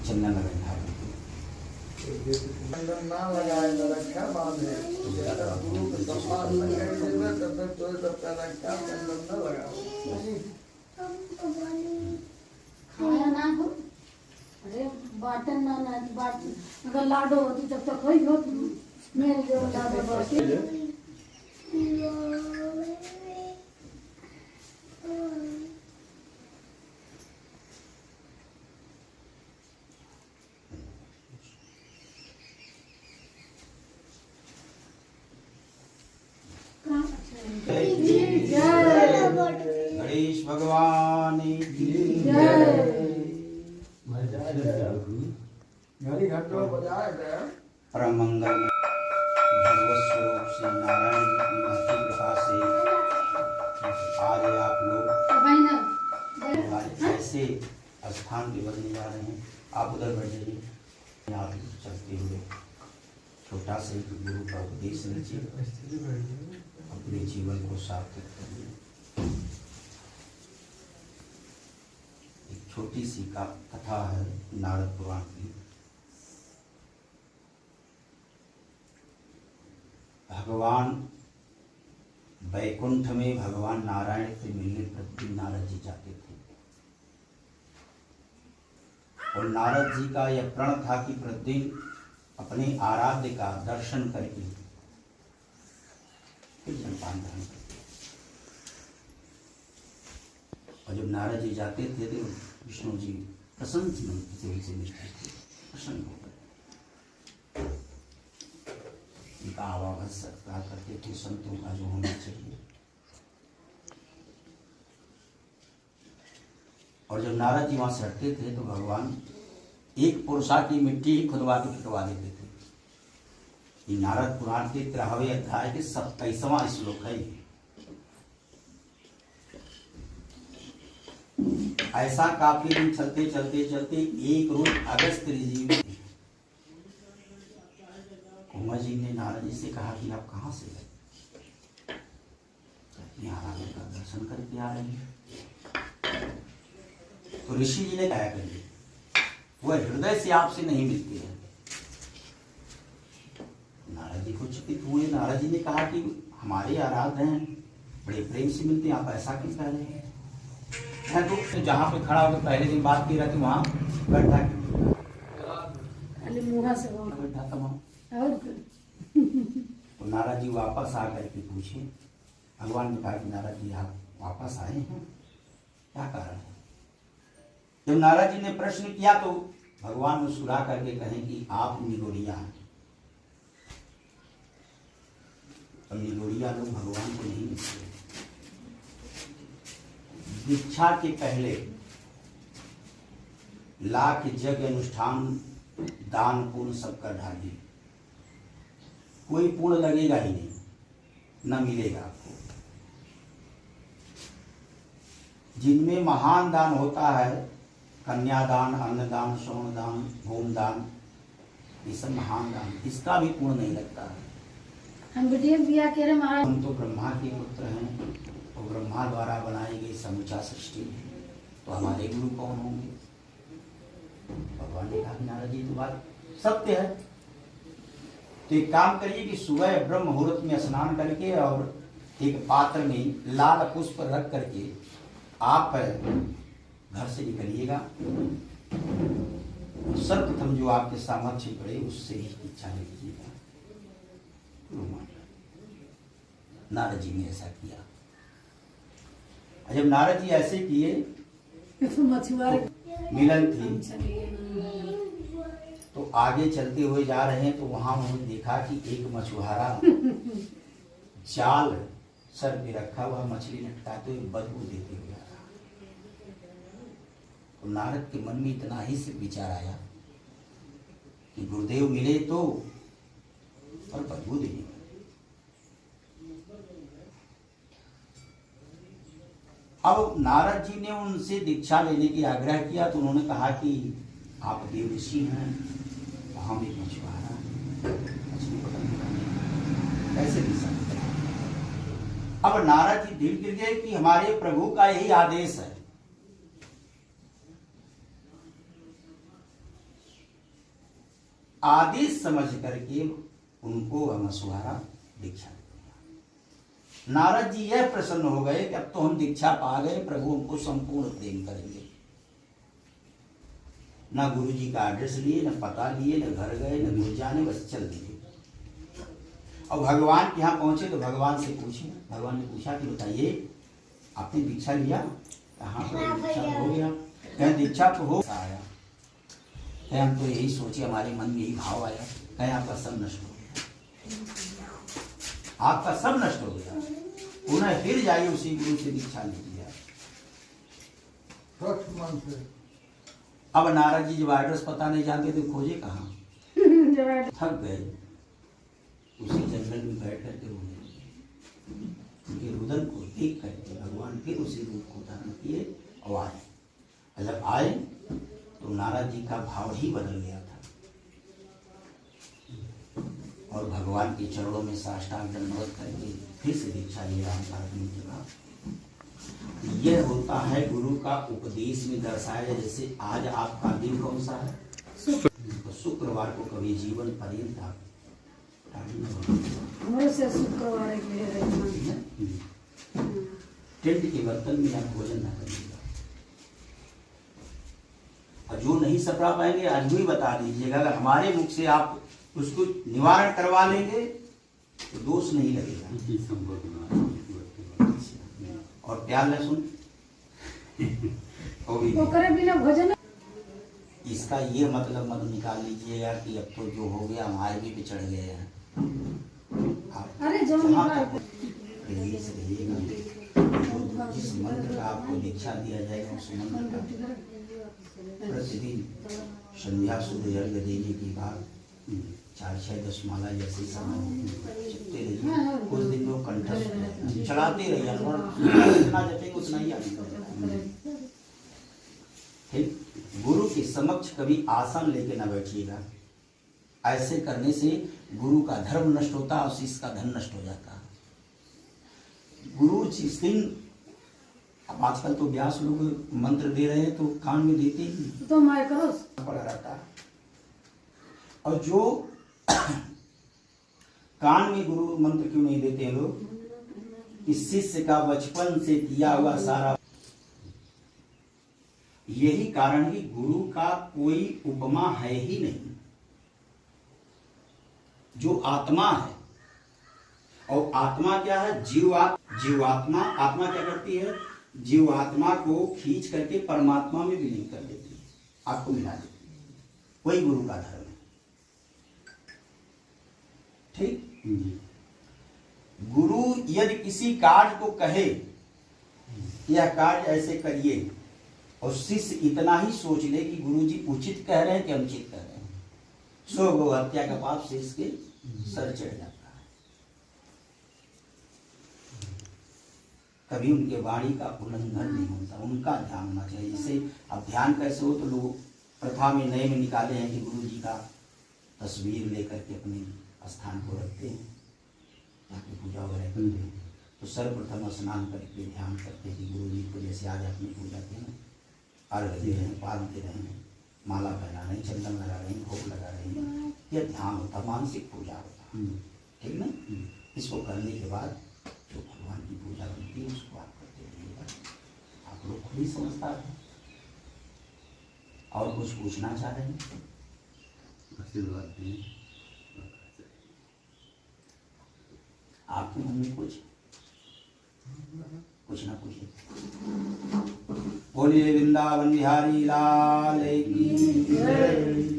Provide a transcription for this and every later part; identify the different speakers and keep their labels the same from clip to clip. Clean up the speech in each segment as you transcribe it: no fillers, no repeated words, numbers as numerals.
Speaker 1: चंदन लगाए
Speaker 2: चंदन ना लगाए तो रक्षा बांधे गुरु के सम्मान न कर देवे तब तो सबका रक्षा चंदन न लगाओ
Speaker 3: खाया ना हो अरे बाटन ना ना बाट अगर लाडो होती तब तो कोई हो मेरे जो लाडो बाटी
Speaker 1: गणेश भगवान की
Speaker 2: घड़ी घंटों बजाए गए
Speaker 1: परम मंगल भगवत स्वरूप श्री नारायण जी की महती कृपा से आज आप लोग ऐसे स्थान पे बढ़ने जा रहे हैं। आप उधर बैठ जाइए। आप चलते हुए छोटा सा गुरु का उपदेश लीजिए, अपने जीवन को सार्थक करिए। एक छोटी सी का कथा है नारद पुराण की। भगवान वैकुंठ में भगवान नारायण से मिलने प्रतिदिन नारद जी जाते थे और नारद जी का यह प्रण था कि प्रतिदिन अपने आराध्य का दर्शन करके फिर जलपान ग्रहण करते। और जब नारद जी जाते थे तो विष्णु जी प्रसन्न से उनसे मिलते थे, प्रसन्न हो गए। उनका आवागत सत्कार करते थे संतों का जो होना चाहिए। और जब नारद जी वहां से हटते थे तो भगवान एक पुरुषा की मिट्टी ही खुदवा के फिटवा देते थे। ये नारद पुराण के 13वें अध्याय के 27वां श्लोक है। ऐसा काफी दिन चलते चलते चलते एक रोज अगस्त ऋषि में कुंवर जी ने नारद जी से कहा कि आप कहाँ से गए? आराधना का दर्शन करके आ रहे हैं। तो ऋषि जी ने कहा करिए वह हृदय से आपसे नहीं मिलती है। नारद जी को चकित हुए। नारद जी ने कहा कि हमारे आराध्य हैं, बड़े प्रेम से मिलते हैं, आप ऐसा क्यों कह रहे हैं? तो जहाँ पे खड़ा होकर पहले दिन बात की रहा थी वहाँ बैठा बैठा था वहाँ। तो नारद जी वापस आकर के पूछे। भगवान ने कहा कि नारद जी आप वापस आए हैं, क्या कारण है? जब नारद जी ने प्रश्न किया तो भगवान मुस्कुरा करके कहें कि आप निगोरिया हैं। और निगोरिया लोग भगवान को नहीं मिलते। दीक्षा के पहले लाख यज्ञ अनुष्ठान दान पुण्य सब कर ढालिए, कोई पुण्य लगेगा ही नहीं, न मिलेगा आपको। जिनमें महान दान होता है, कन्यादान, अन्नदान, स्वर्ण होमदान, ये सब महान दान, इसका भी पुण्य नहीं लगता है।
Speaker 3: हम बिटिया कह रहे महाराज,
Speaker 1: हम तो ब्रह्मा के पुत्र हैं और ब्रह्मा द्वारा बनाई गई समूचा सृष्टि, तो हमारे गुरु कौन होंगे? भगवान ने कहा नारद जी तो बात सत्य है। तो एक काम करिए कि सुबह ब्रह्म मुहूर्त में स्नान करके और एक पात्र में लाल पुष्प रख करके आप घर से निकलिएगा। सर्वप्रथम जो आपके सामर्थ्य पड़े उससे ही इच्छा लीजिएगा। नारद जी ने ऐसा किया। जब नारद जी ऐसे किए मिलन थी तो आगे चलते हुए जा रहे हैं तो वहां उन्होंने देखा कि एक मछुआरा जाल सर पे रखा हुआ मछली लटकाते हुए बदबू देते हुए आ रहा। तो नारद के मन में इतना ही से विचार आया कि गुरुदेव मिले तो और बदबू देंगे। अब नारद जी ने उनसे दीक्षा लेने की आग्रह किया तो उन्होंने कहा कि आप देव ऋषि हैं, हम एक मछुआरा मछली पकड़ने कैसे भी सकते हैं। अब नारद जी दिल गिर गए कि हमारे प्रभु का यही आदेश है आदेश समझ करके उनको मसुहारा दीक्षा दिया। नारद जी यह प्रसन्न हो गए कि अब तो हम दीक्षा पा गए, प्रभु हमको संपूर्ण प्रेम करेंगे। ना गुरु जी का एड्रेस लिए, न पता लिए, न घर गए, न गुरु जाने, बस चल दिए। और भगवान के यहाँ पहुंचे तो भगवान से पूछे, भगवान ने पूछा कि बताइए आपने दीक्षा लिया? कहाँ पर दीक्षा हो गया? कहीं दीक्षा तो हो आया। कहीं हम तो यही सोचे, हमारे मन में यही भाव आया, कहीं आपका सब नष्ट हो गया, आपका सब नष्ट हो गया, पुनः फिर जाइए उसी गुरु से दीक्षा लीजिए। अब नारद जी जब एड्रेस पता नहीं जानते तो खोजे कहाँ, थक गए, उसी जंगल में बैठ करके रोने लगे। उनके रुदन को देख करके भगवान फिर उसी रूप को धारण किए और आए। और जब आए तो नारद जी का भाव ही बदल गया था और भगवान के चरणों में साष्टांग दंडवत करके फिर से दीक्षा लिए राम पार्वती की जगह। यह होता है गुरु का उपदेश में दर्शाया। जैसे आज आपका दिन कौन सा है? तो शुक्रवार को कभी जीवन पर्यंत आप
Speaker 3: शुक्रवार
Speaker 1: टेंट के बर्तन में आप भोजन न करिएगा। और जो नहीं सपरा पाएंगे आज भी बता दीजिएगा, अगर हमारे मुख से आप उसको निवारण करवा लेंगे तो दोष नहीं लगेगा। और प्यार लहसुन
Speaker 3: बिना भोजन,
Speaker 1: इसका ये मतलब मत निकाल लीजिएगा कि अब तो जो हो गया हमारे भी पिछड़ गए हैं।
Speaker 3: अरे जो
Speaker 1: रिलीज रहिएगा। जिस मंत्र का आपको दीक्षा दिया जाएगा उस मंत्र का प्रतिदिन संध्या सूर्य अर्घ्य देने के बाद 4-6-10 माला जैसे समय जपते रहिए। कुछ दिन लोग कंठस्थ चलाते रहिए, जितना जपेंगे उतना ही आनंद। ठीक, गुरु के समक्ष कभी आसन लेके ना बैठिएगा। ऐसे करने से गुरु का धर्म नष्ट होता है और शिष्य का धन नष्ट हो जाता है। गुरु जिस दिन, अब आजकल तो व्यास लोग मंत्र दे रहे हैं तो कान में देते ही
Speaker 3: तो मैं करो
Speaker 1: पड़ा रहता है। और जो कान में गुरु मंत्र क्यों नहीं देते हैं लोग? इस शिष्य का बचपन से किया हुआ सारा, यही कारण है कि गुरु का कोई उपमा है ही नहीं। जो आत्मा है, और आत्मा क्या है? जीवात्मा। आत्मा क्या करती है? जीवात्मा को खींच करके परमात्मा में विलीन कर देती है, आपको मिला देती है। वही गुरु का धर्म है। ठीक, गुरु यदि किसी कार्य को कहे यह कार्य ऐसे करिए, और शिष्य इतना ही सोच ले कि गुरु जी उचित कह रहे हैं कि अनुचित कह रहे हैं, सो गो हत्या का पाप से इसके सर चढ़ जाता है। कभी उनके वाणी का उल्लंघन नहीं होता, उनका ध्यान होना चाहिए। जैसे अब ध्यान कैसे हो, तो लोग प्रथा में नए में निकाले हैं कि गुरु जी का तस्वीर लेकर के अपने स्थान को रखते हैं, ताकि पूजा वगैरह करते हैं। तो सर्वप्रथम स्नान करके ध्यान करते हैं कि गुरु जी को जैसे आज अपनी पूजा के हैं, अर्घ दे रहे हैं, पाल दे रहे हैं, माला पहना रहे हैं, चंदन लगा रहे हैं, भोग लगा रहे हैं, यह ध्यान होता, मानसिक पूजा होता। ठीक ना? इसको करने के बाद जो भगवान की पूजा बनती है उसको आप करते रहिएगा। आप लोग खुद ही समझदार हैं। और कुछ पूछना चाह रहे हैं?
Speaker 4: आशीर्वाद दें।
Speaker 1: आपके मन में कुछ ना पूछिए। बोलिए वृंदावन बिहारी लाल की जय।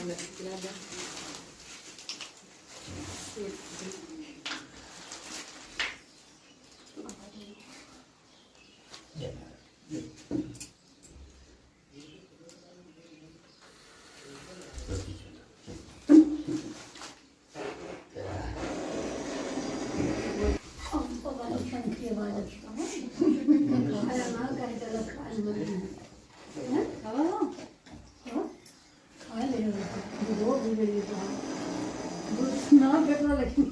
Speaker 1: जय महाराज।
Speaker 3: हमको वाली पंखी आवाज अच्छा है खाया ना कहीं तो खाया ना खावा खा ले वो भी ले तो ना बेटा लेकिन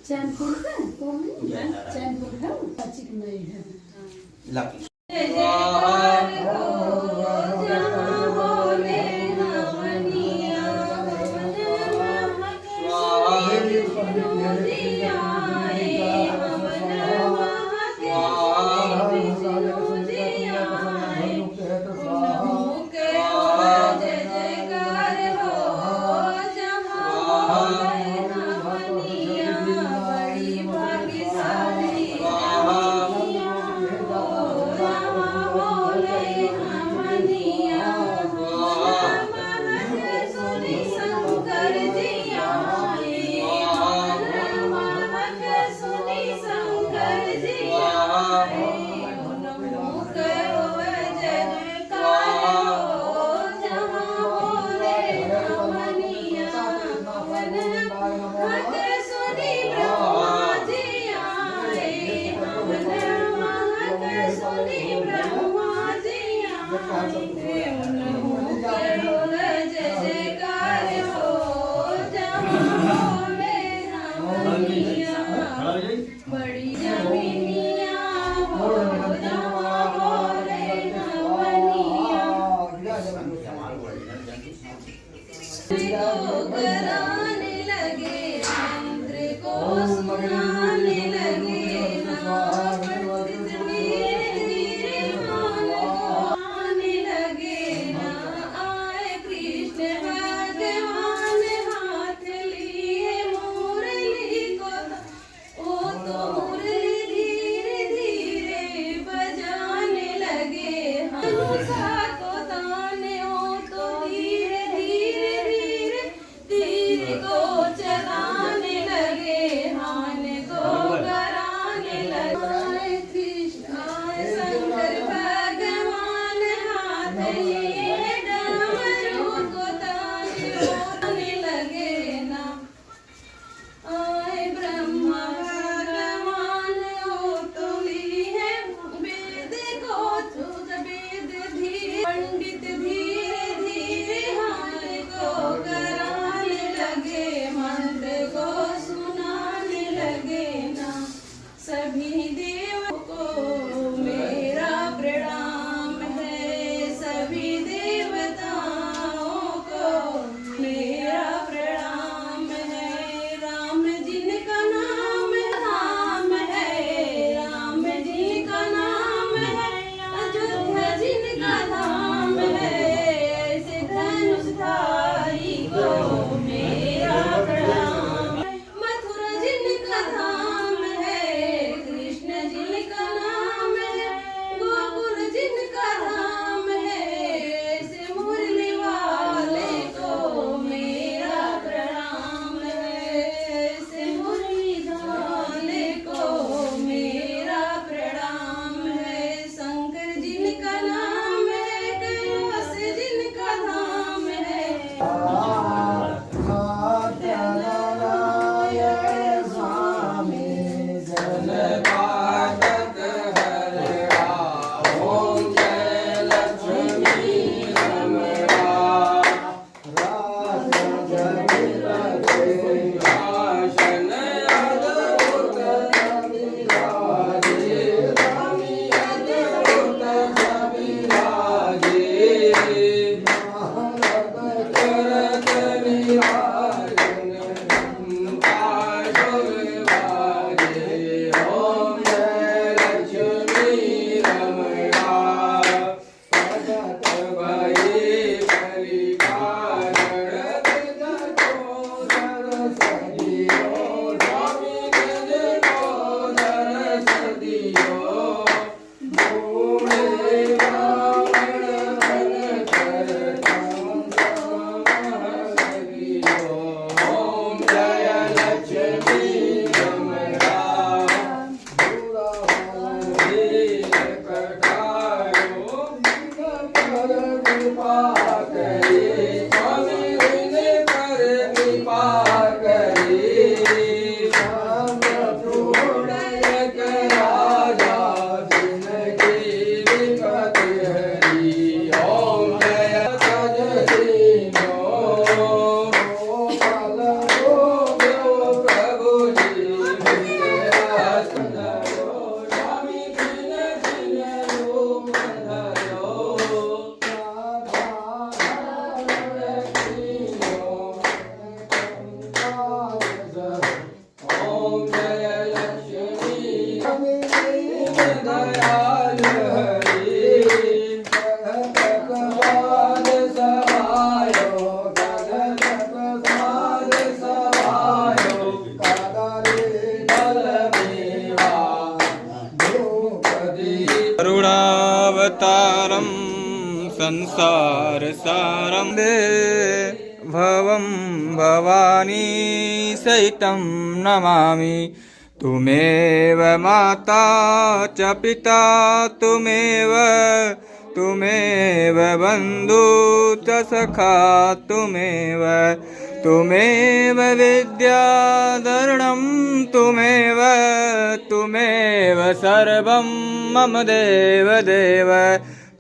Speaker 3: चैनपुर है चैनपुर है सचिक नहीं है
Speaker 1: लकी
Speaker 5: कराने लगे मंत्र को सुनाने लगे आने लगे ना आए कृष्ण भगवान हाथ लिए मुरली को ओ तो मुरली धीरे धीरे बजाने लगे हनुसा को ताने ओ तो धीरे धीरे धीरे धीरे को
Speaker 6: संसारसारं भवं भवानी सहितं नमामि। तुमेव माता च पिता तुमेव बन्धु च सखा तुमेव विद्याधरणं तुमेव सर्वं मम देव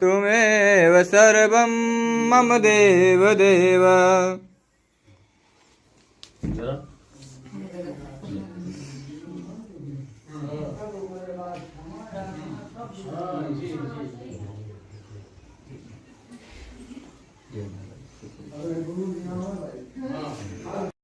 Speaker 6: तुमेव सर्वं मम देव।